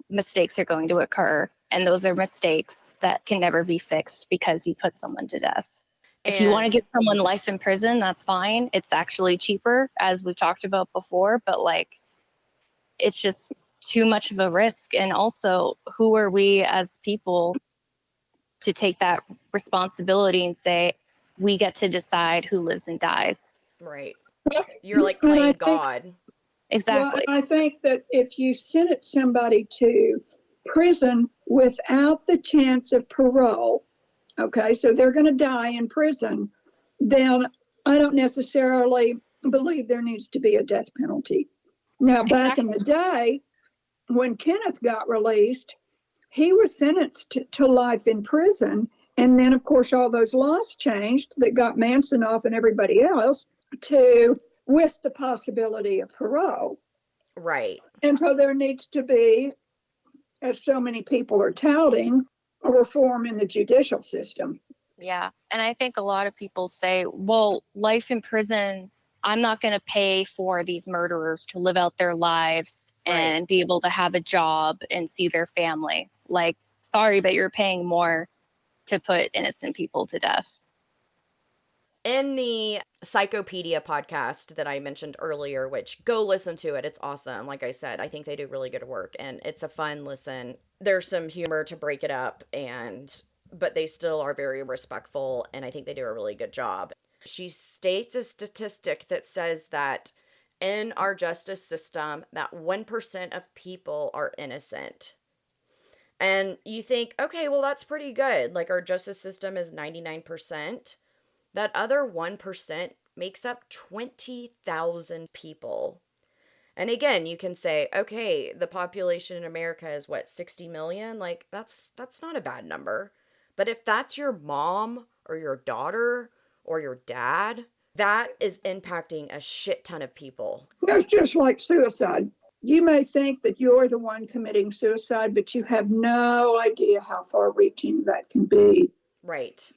mistakes are going to occur. And those are mistakes that can never be fixed because you put someone to death. If you want to And give someone life in prison, that's fine. It's actually cheaper, as we've talked about before, but like it's just too much of a risk. And also, who are we as people to take that responsibility and say, we get to decide who lives and dies? right, you're like And I playing think, God. well, Exactly. and I think that if you sentence somebody to prison without the chance of parole, okay, so they're going to die in prison, then I don't necessarily believe there needs to be a death penalty. Now, back in Exactly. the day, when Kenneth got released, he was sentenced to life in prison. And then, of course, all those laws changed that got Manson off and everybody else to with the possibility of parole. Right. And so there needs to be, as so many people are touting, a reform in the judicial system. Yeah. And I think a lot of people say, well, life in prison, I'm not going to pay for these murderers to live out their lives Right. and be able to have a job and see their family. Like, sorry, but you're paying more to put innocent people to death. In the Psychopedia podcast that I mentioned earlier, which go listen to it, it's awesome. Like I said, I think they do really good work and it's a fun listen. There's some humor to break it up, but they still are very respectful, and I think they do a really good job. She states a statistic that says that in our justice system that 1% of people are innocent. And you think, okay, well, that's pretty good. Like, our justice system is 99%. That other 1% makes up 20,000 people. And again, you can say, okay, the population in America is what, 60 million? Like, that's not a bad number. But if that's your mom or your daughter or your dad, that is impacting a shit ton of people. That's just like suicide. You may think that you're the one committing suicide, but you have no idea how far reaching that can be. Right.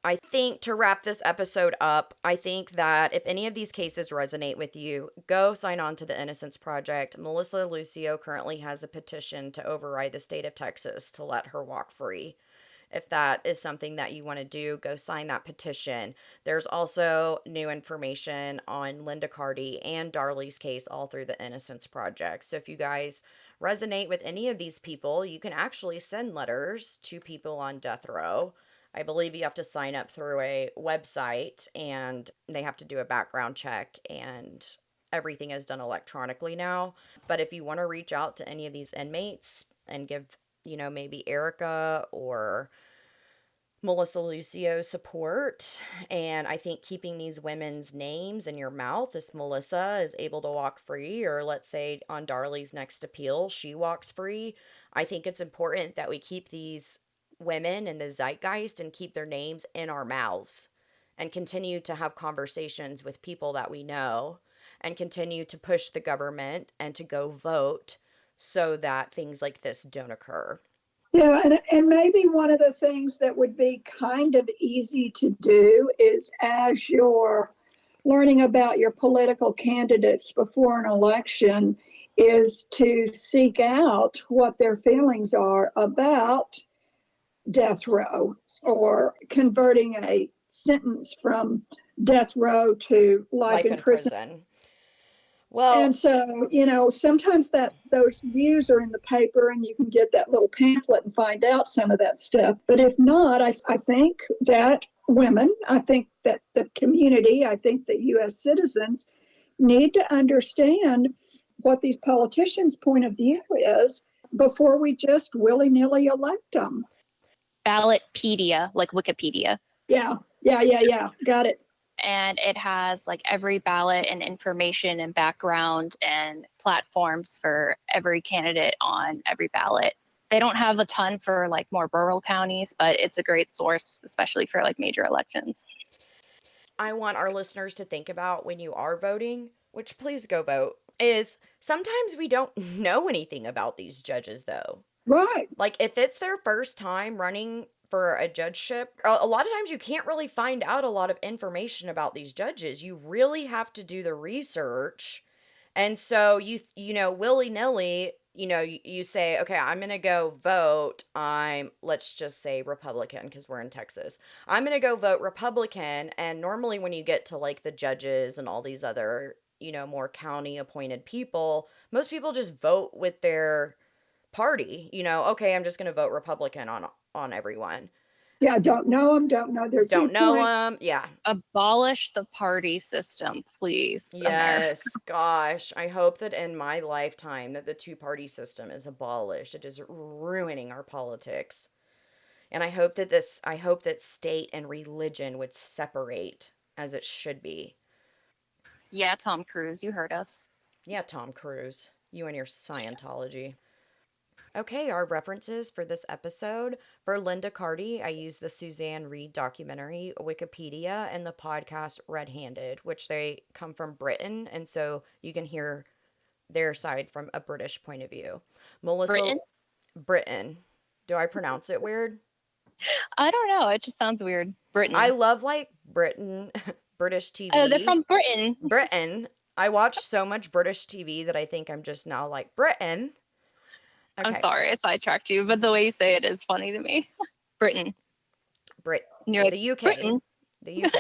I think to wrap this episode up, I think that if any of these cases resonate with you, go sign on to the Innocence Project. Melissa Lucio currently has a petition to override the state of Texas to let her walk free. If that is something that you want to do, go sign that petition. There's also new information on Linda Carty and Darley's case all through the Innocence Project. So if you guys resonate with any of these people, you can actually send letters to people on death row. I believe you have to sign up through a website and they have to do a background check, and everything is done electronically now. But if you want to reach out to any of these inmates and give, maybe Erica or Melissa Lucio support, and I think keeping these women's names in your mouth as Melissa is able to walk free, or let's say on Darley's next appeal, she walks free. I think it's important that we keep these women in the zeitgeist and keep their names in our mouths and continue to have conversations with people that we know and continue to push the government and to go vote so that things like this don't occur. Yeah, and maybe one of the things that would be kind of easy to do is, as you're learning about your political candidates before an election, is to seek out what their feelings are about death row or converting a sentence from death row to life in prison. Well, and so, sometimes that those views are in the paper and you can get that little pamphlet and find out some of that stuff. But if not, I think that women, I think that the community, I think that U.S. citizens need to understand what these politicians' point of view is before we just willy-nilly elect them. Ballotpedia, like Wikipedia. Yeah. Got it. And it has like every ballot and information and background and platforms for every candidate on every ballot. They don't have a ton for like more rural counties, but it's a great source, especially for like major elections. I want our listeners to think about when you are voting, which please go vote, is sometimes we don't know anything about these judges though. Right. Like if it's their first time running for a judgeship, a lot of times you can't really find out a lot of information about these judges. You really have to do the research. And so willy-nilly, you say, okay, I'm going to go vote. Let's just say Republican because we're in Texas. I'm going to go vote Republican. And normally when you get to like the judges and all these other, more county appointed people, most people just vote with their party. Okay, I'm just going to vote Republican on everyone. Yeah, don't know them, don't know their Don't know viewpoint. them. Yeah. Abolish the party system, please. Yes, gosh. I hope that in my lifetime that the two-party system is abolished. It is ruining our politics. And I hope that state and religion would separate as it should be. Yeah, Tom Cruise, you heard us. Yeah, Tom Cruise. You and your Scientology. Okay, our references for this episode. For Linda Carty, I used the Suzanne Reid documentary, Wikipedia, and the podcast Red Handed, which they come from Britain, and so you can hear their side from a British point of view. Britain. Do I pronounce it weird? I don't know. It just sounds weird. Britain. I love like Britain, British TV. Oh, they're from Britain. Britain. I watch so much British TV that I think I'm just now like Britain. I'm Okay. sorry I sidetracked you, but the way you say it is funny to me. Britain. Brit And you're like, the UK. Britain. The UK.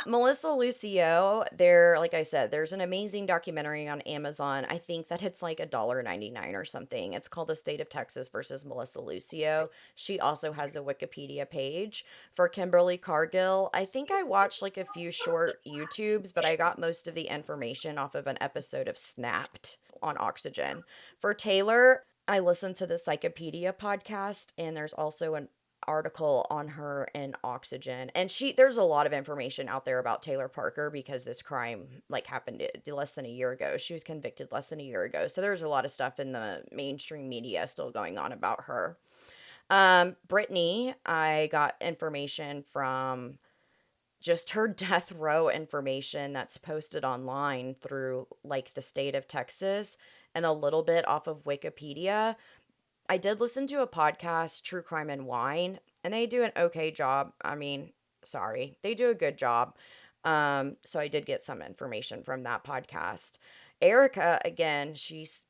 Melissa Lucio, there, like I said, there's an amazing documentary on Amazon. I think that it's like $1.99 or something. It's called The State of Texas versus Melissa Lucio. She also has a Wikipedia page. For Kimberly Cargill, I think I watched like a few short YouTubes, but I got most of the information off of an episode of Snapped on Oxygen. For Taylor, I listened to the Psychopedia podcast, and there's also an article on her in Oxygen. And there's a lot of information out there about Taylor Parker because this crime like happened less than a year ago. She was convicted less than a year ago. So there's a lot of stuff in the mainstream media still going on about her. Brittany, I got information from just her death row information that's posted online through like the state of Texas and a little bit off of Wikipedia. I did listen to a podcast, True Crime and Wine, and they do an okay job. I mean, sorry, they do a good job. So I did get some information from that podcast. Erica, again,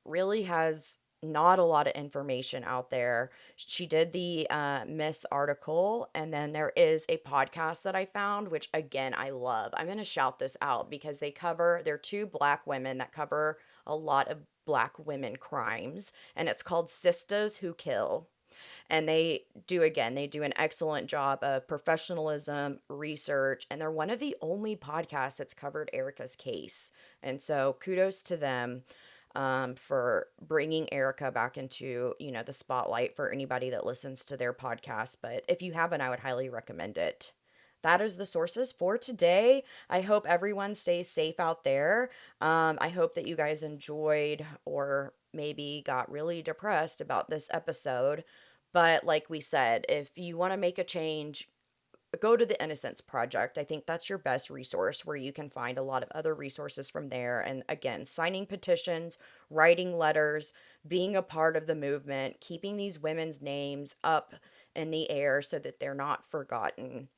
really has not a lot of information out there. She did the Miss article, and then there is a podcast that I found, which again I love. I'm gonna shout this out because they're two black women that cover a lot of black women crimes, and it's called Sisters Who Kill. And they do an excellent job of professionalism, research, and they're one of the only podcasts that's covered Erica's case. And so kudos to them for bringing Erica back into, the spotlight for anybody that listens to their podcast. But if you haven't, I would highly recommend it. That is the sources for today. I hope everyone stays safe out there. I hope that you guys enjoyed or maybe got really depressed about this episode. But like we said, if you want to make a change, go to the Innocence Project. I think that's your best resource where you can find a lot of other resources from there. And again, signing petitions, writing letters, being a part of the movement, keeping these women's names up in the air so that they're not forgotten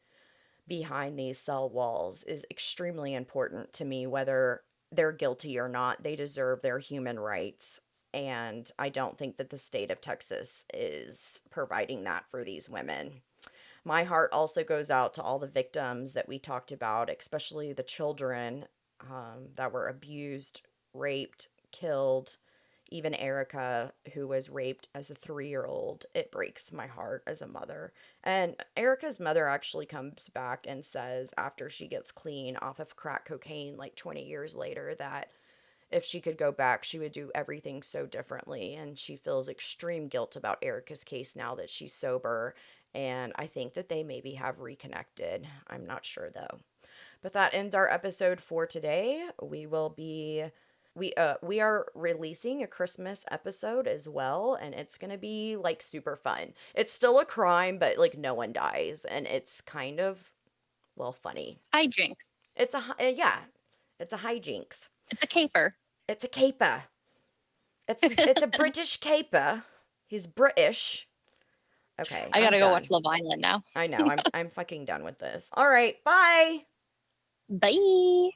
behind these cell walls is extremely important to me, whether they're guilty or not. They deserve their human rights. And I don't think that the state of Texas is providing that for these women. My heart also goes out to all the victims that we talked about, especially the children that were abused, raped, killed, even Erica, who was raped as a 3 year old. It breaks my heart as a mother. And Erica's mother actually comes back and says, after she gets clean off of crack cocaine, like 20 years later, that if she could go back, she would do everything so differently. And she feels extreme guilt about Erica's case now that she's sober. And I think that they maybe have reconnected. I'm not sure though. But that ends our episode for today. We are releasing a Christmas episode as well, and it's going to be like super fun. It's still a crime, but like no one dies, and it's kind of, well, funny. Hijinks. Yeah, it's a hijinks. It's a caper. It's a caper. It's a British caper. He's British. Okay, I I'm gotta go watch done. Love Island now. I know. I'm fucking done with this. All right, bye. Bye.